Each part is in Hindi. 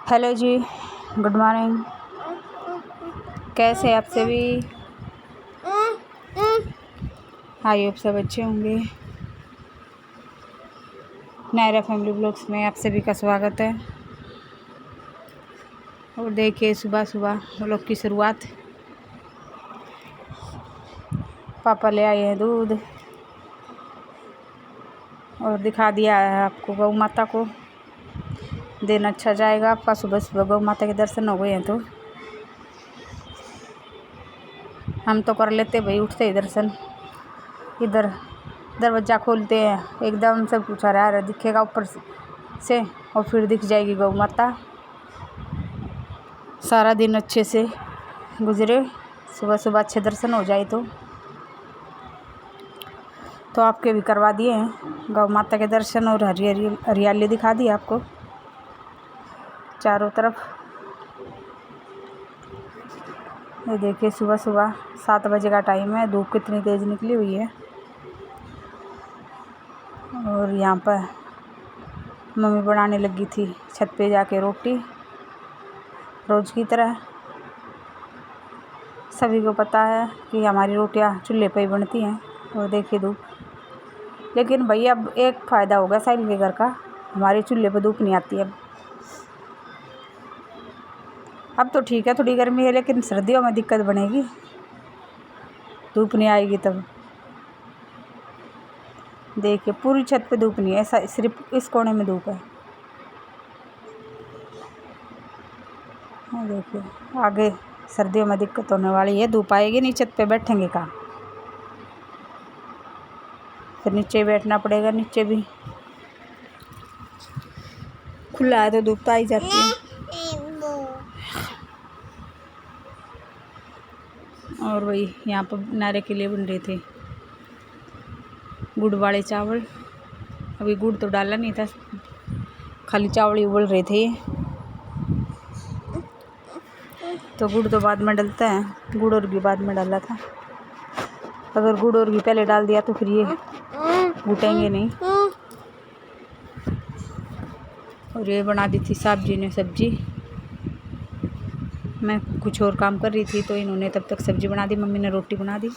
हेलो जी, गुड मॉर्निंग। कैसे आप सभी? आई होप सब अच्छे होंगे। नायरा फैमिली ब्लॉग्स में आप सभी का स्वागत है। और देखिए सुबह सुबह व्लॉग की शुरुआत। पापा ले आए हैं दूध और दिखा दिया है आपको गौ माता को। दिन अच्छा जाएगा आपका। सुबह सुबह गौ माता के दर्शन हो गए हैं तो हम तो कर लेते भाई, उठते ही दर्शन। इधर दरवाज़ा खोलते हैं, एकदम सब कुछ हरा दिखेगा ऊपर से और फिर दिख जाएगी गौ माता। सारा दिन अच्छे से गुजरे, सुबह सुबह अच्छे दर्शन हो जाए तो आपके भी करवा दिए हैं गौ माता के दर्शन। और हरियाली दिखा दी आपको चारों तरफ। ये देखिए सुबह सुबह 7 बजे का टाइम है, धूप कितनी तेज़ निकली हुई है। और यहाँ पर मम्मी बनाने लगी थी छत पे जाके रोटी, रोज़ की तरह। सभी को पता है कि हमारी रोटियां चूल्हे पे ही बनती हैं। और देखिए धूप, लेकिन भैया अब एक फ़ायदा होगा साहिल के घर का, हमारे चूल्हे पे धूप नहीं आती अब तो ठीक है, थोड़ी गर्मी है, लेकिन सर्दियों में दिक्कत बनेगी, धूप नहीं आएगी तब। देखिए पूरी छत पे धूप नहीं है, ऐसा सिर्फ इस कोने में धूप है। देखिए आगे सर्दियों में दिक्कत होने वाली है, धूप आएगी नहीं, छत पे बैठेंगे कहाँ, फिर नीचे बैठना पड़ेगा। नीचे भी खुला है तो धूप तो आ ही जाती है। और वही यहाँ पर नारे के लिए बन रहे थे गुड़ वाले चावल। अभी गुड़ तो डाला नहीं था, खाली चावल ही उबल रहे थे ये, तो गुड़ तो बाद में डलता है, गुड़ और घी बाद में डाला था। अगर गुड़ और घी पहले डाल दिया तो फिर ये घुटेंगे नहीं। और ये बना दी थी साहब जी ने सब्जी, मैं कुछ और काम कर रही थी तो इन्होंने तब तक सब्जी बना दी, मम्मी ने रोटी बना दी।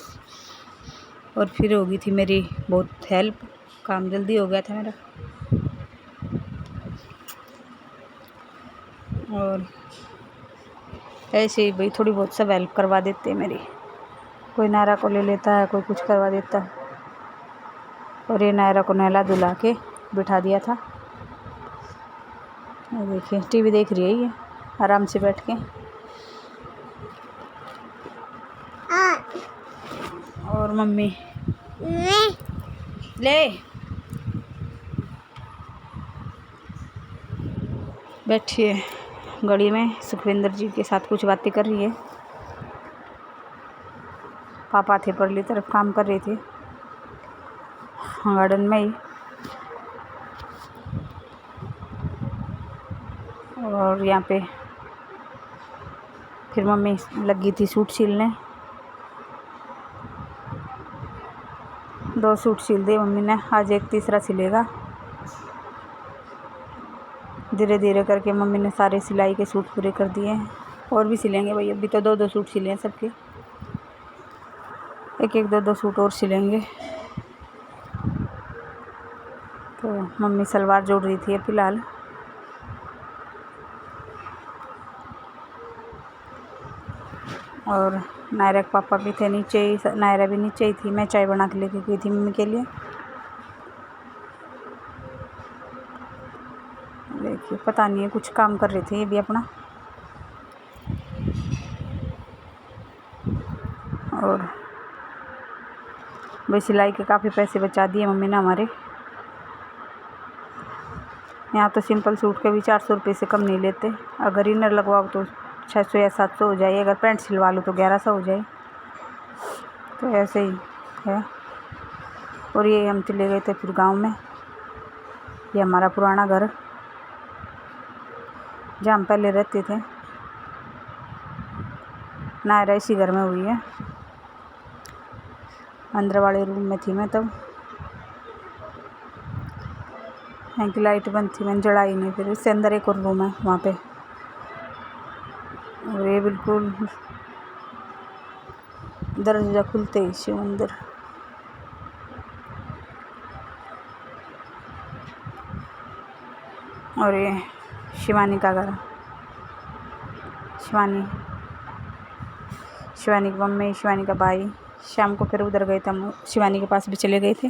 और फिर हो गई थी मेरी बहुत हेल्प, काम जल्दी हो गया था मेरा। और ऐसे ही भाई थोड़ी बहुत सब हेल्प करवा देते हैं मेरी, कोई नायरा को ले लेता है, कोई कुछ करवा देता है। और ये नायरा को नहला धुला के बिठा दिया था। देखिए टीवी देख रही है ये आराम से बैठ के। और मम्मी ले बैठी है गली में, सुखविंदर जी के साथ कुछ बातें कर रही है। पापा थे परली तरफ, काम कर रहे थे गार्डन में ही। और यहाँ पे फिर मम्मी लगी थी सूट सिलने, 2 सूट सिल दिए मम्मी ने, आज एक तीसरा सिलेगा। धीरे धीरे करके मम्मी ने सारे सिलाई के सूट पूरे कर दिए हैं, और भी सिलेंगे भाई। अभी तो 2-2 सूट सिले हैं सबके, एक 2-2 सूट और सिलेंगे। तो मम्मी सलवार जोड़ रही थी फिलहाल। और नायरा के पापा भी थे नीचे ही, नायरा भी नीचे ही थी। मैं चाय बना के लेके गई थी मम्मी के लिए। देखिए पता नहीं है कुछ काम कर रहे थे ये भी अपना। और भाई सिलाई के काफ़ी पैसे बचा दिए मम्मी ने हमारे। यहाँ तो सिंपल सूट के भी 400 रुपये से कम नहीं लेते। अगर इनर लगवाओ तो 600 या 700 हो जाए, अगर पैंट सिलवा लो तो 1100 हो जाए। तो ऐसे ही है। और ये हम चले गए थे फिर गांव में, ये हमारा पुराना घर जहाँ हम पहले रहते थे। नायरा इसी घर में हुई है, अंदर वाले रूम में थी मैं तब। यहाँ की लाइट बंद थी, मैंने जलाई नहीं, फिर इससे अंदर एक और रूम है, वहाँ पे और ये बिल्कुल दरवाज़ा खुलते ही शिव मंदिर। और ये शिवानी का घर, शिवानी की मम्मी, शिवानी का भाई। शाम को फिर उधर गए थे हम, शिवानी के पास भी चले गए थे।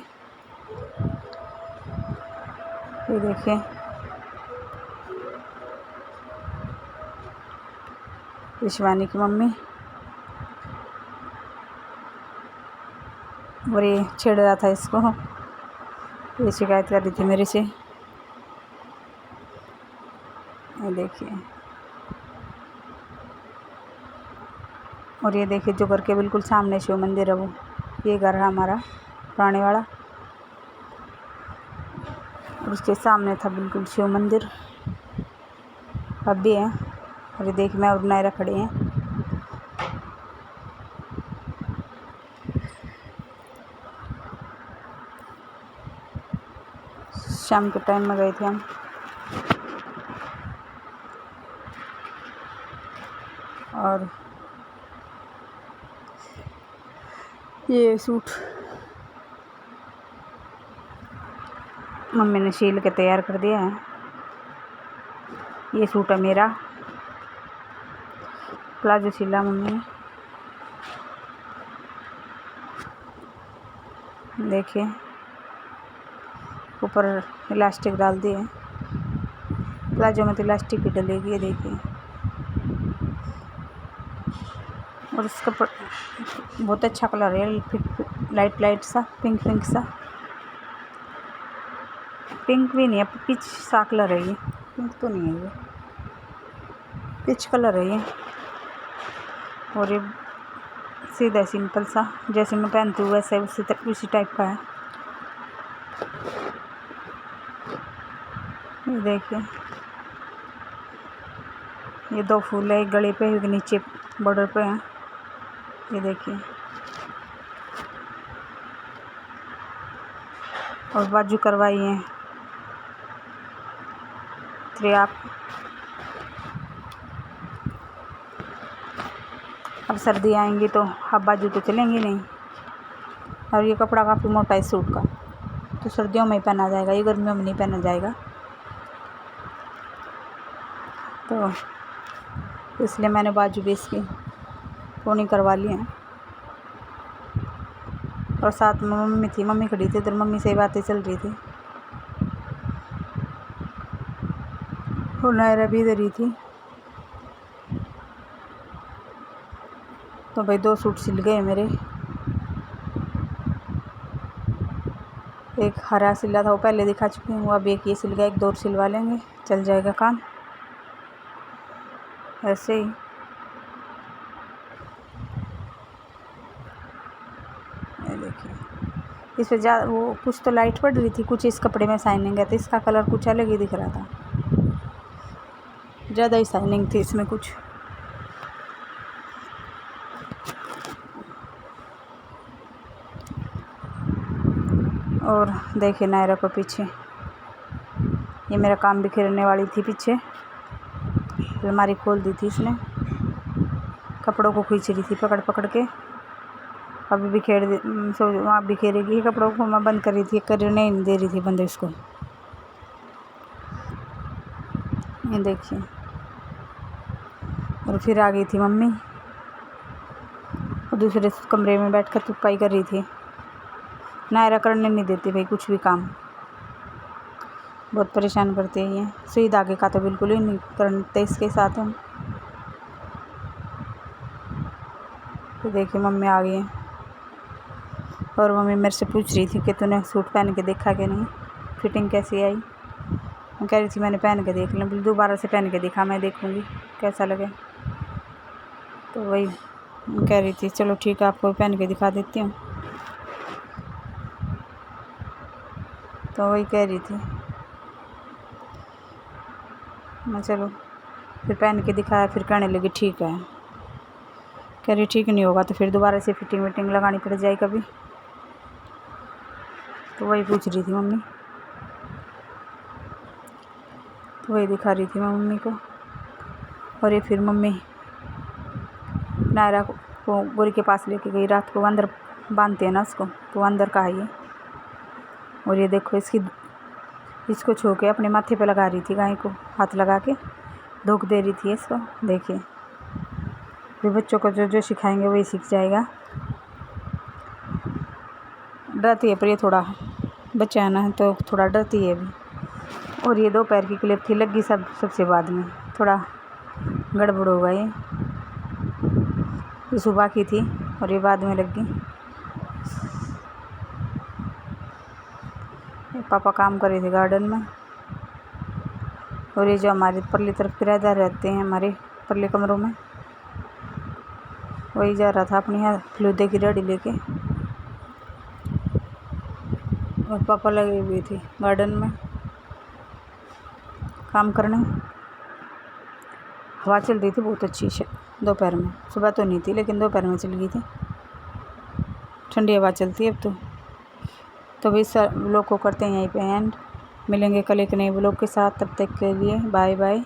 ये देखिए, ये शिवानी की मम्मी। और ये छेड़ रहा था इसको, ये शिकायत कर रही थी मेरे से। ये देखिए, और ये देखिए जो घर के बिल्कुल सामने शिव मंदिर है, वो ये घर है हमारा पुराने वाला, और उसके सामने था बिल्कुल शिव मंदिर, अब भी है। और ये देखिए, मैं और नायरा खड़े हैं। शाम के टाइम में गए थे हम। और ये सूट मम्मी ने सील के तैयार कर दिया है। ये सूट है मेरा, प्लाजो सिला मम्मी ने। देखिए, ऊपर इलास्टिक डाल दिए, प्लाजो में तो इलास्टिक ही डलेगी। ये देखिए, और इसका बहुत अच्छा कलर है, लाइट सा पिंक सा, पिंक भी नहीं है, पिच सा कलर है ये, पिंक तो नहीं है, ये पिच कलर है ये। और ये सीधा सिंपल सा, जैसे मैं पहनती हूँ वैसे उसी टाइप का है। ये देखिए, ये 2 फूल है, एक गले पे एक नीचे बॉर्डर पे है। ये देखिए, और बाजू करवाई है 3 आप। अब सर्दी आएंगी तो हाफ बाजू तो चलेंगी नहीं, और ये कपड़ा काफ़ी मोटा है सूट का, तो सर्दियों में ही पहना जाएगा, ये गर्मियों में नहीं पहना जाएगा। तो इसलिए मैंने बाजू भी इसकी पोनी करवा ली है। और साथ में मम्मी थी, मम्मी खड़ी थी इधर, मम्मी से बातें चल रही थी, और नायरा भी इधर ही थी। तो भाई 2 सूट सिल गए मेरे, एक हरा सिला था वो पहले दिखा चुकी हूँ, अब एक ये सिल गया, एक 2 और सिलवा लेंगे, चल जाएगा काम ऐसे ही। ये देखिए, इस पर वो कुछ तो लाइट पड़ रही थी, कुछ इस कपड़े में शाइनिंग है, तो इसका कलर कुछ अलग ही दिख रहा था, ज़्यादा ही शाइनिंग थी इसमें कुछ। और देखिए नायरा को पीछे, ये मेरा काम बिखेरने वाली थी, पीछे अलमारी खोल दी थी इसने, कपड़ों को खींच रही थी पकड़ पकड़ के। अभी बिखेर वहाँ बिखेरेगी कपड़ों को, मैं बंद कर रही थी, करने नहीं दे रही थी बंद इसको। ये देखिए, और फिर आ गई थी मम्मी, और दूसरे कमरे में बैठ कर तुपाई कर रही थी। नायरा करने नहीं देती भाई कुछ भी काम, बहुत परेशान करते हैं ये, सुई धागे का तो बिल्कुल ही नहीं करते इसके साथ हम। तो देखिए मम्मी आ गई हैं, और मम्मी मेरे से पूछ रही थी कि तूने सूट पहन के देखा कि नहीं, फिटिंग कैसी आई। मैं कह रही थी मैंने पहन के देख लिया, बोली दोबारा से पहन के दिखा, मैं देखूँगी कैसा लगे। तो वही कह रही थी चलो ठीक है, आपको पहन के दिखा देती हूँ। तो वही कह रही थी मैं, चलो फिर पहन के दिखाया, फिर कहने लगी ठीक है। कह रही ठीक नहीं होगा तो फिर दोबारा से फिटिंग विटिंग लगानी पड़ जाए कभी। तो वही पूछ रही थी मम्मी, तो वही दिखा रही थी मैं मम्मी को। और ये फिर मम्मी नायरा को गोरी के पास लेके गई, रात को अंदर बांधते हैं ना उसको, तो अंदर का है ये। और ये देखो इसको छू के अपने माथे पे लगा रही थी, गाय को हाथ लगा के धोख दे रही थी इसको। देखिए भी बच्चों को जो जो सिखाएंगे वही सीख जाएगा। डरती है पर ये थोड़ा बच्चा है ना, तो थोड़ा डरती है अभी। और ये दोपहर की क्लिप थी, लगी सबसे बाद में, थोड़ा गड़बड़ होगा ये सुबह की थी और ये बाद में लग गई। पापा काम कर रहे थे गार्डन में। और ये जो हमारे परली तरफ किराएदार रहते हैं हमारे परले कमरों में, वही जा रहा था अपनी यहाँ फलूदे की रेडी लेके। और पापा लगे हुए थे गार्डन में काम करने। हवा चल रही थी बहुत अच्छी दोपहर में, सुबह तो नहीं थी लेकिन दोपहर में चल गई थी, ठंडी हवा चलती है अब तो भी व्लॉग को करते हैं यहीं पे एंड। मिलेंगे कल एक नए व्लॉग के साथ, तब तक के लिए बाय बाय।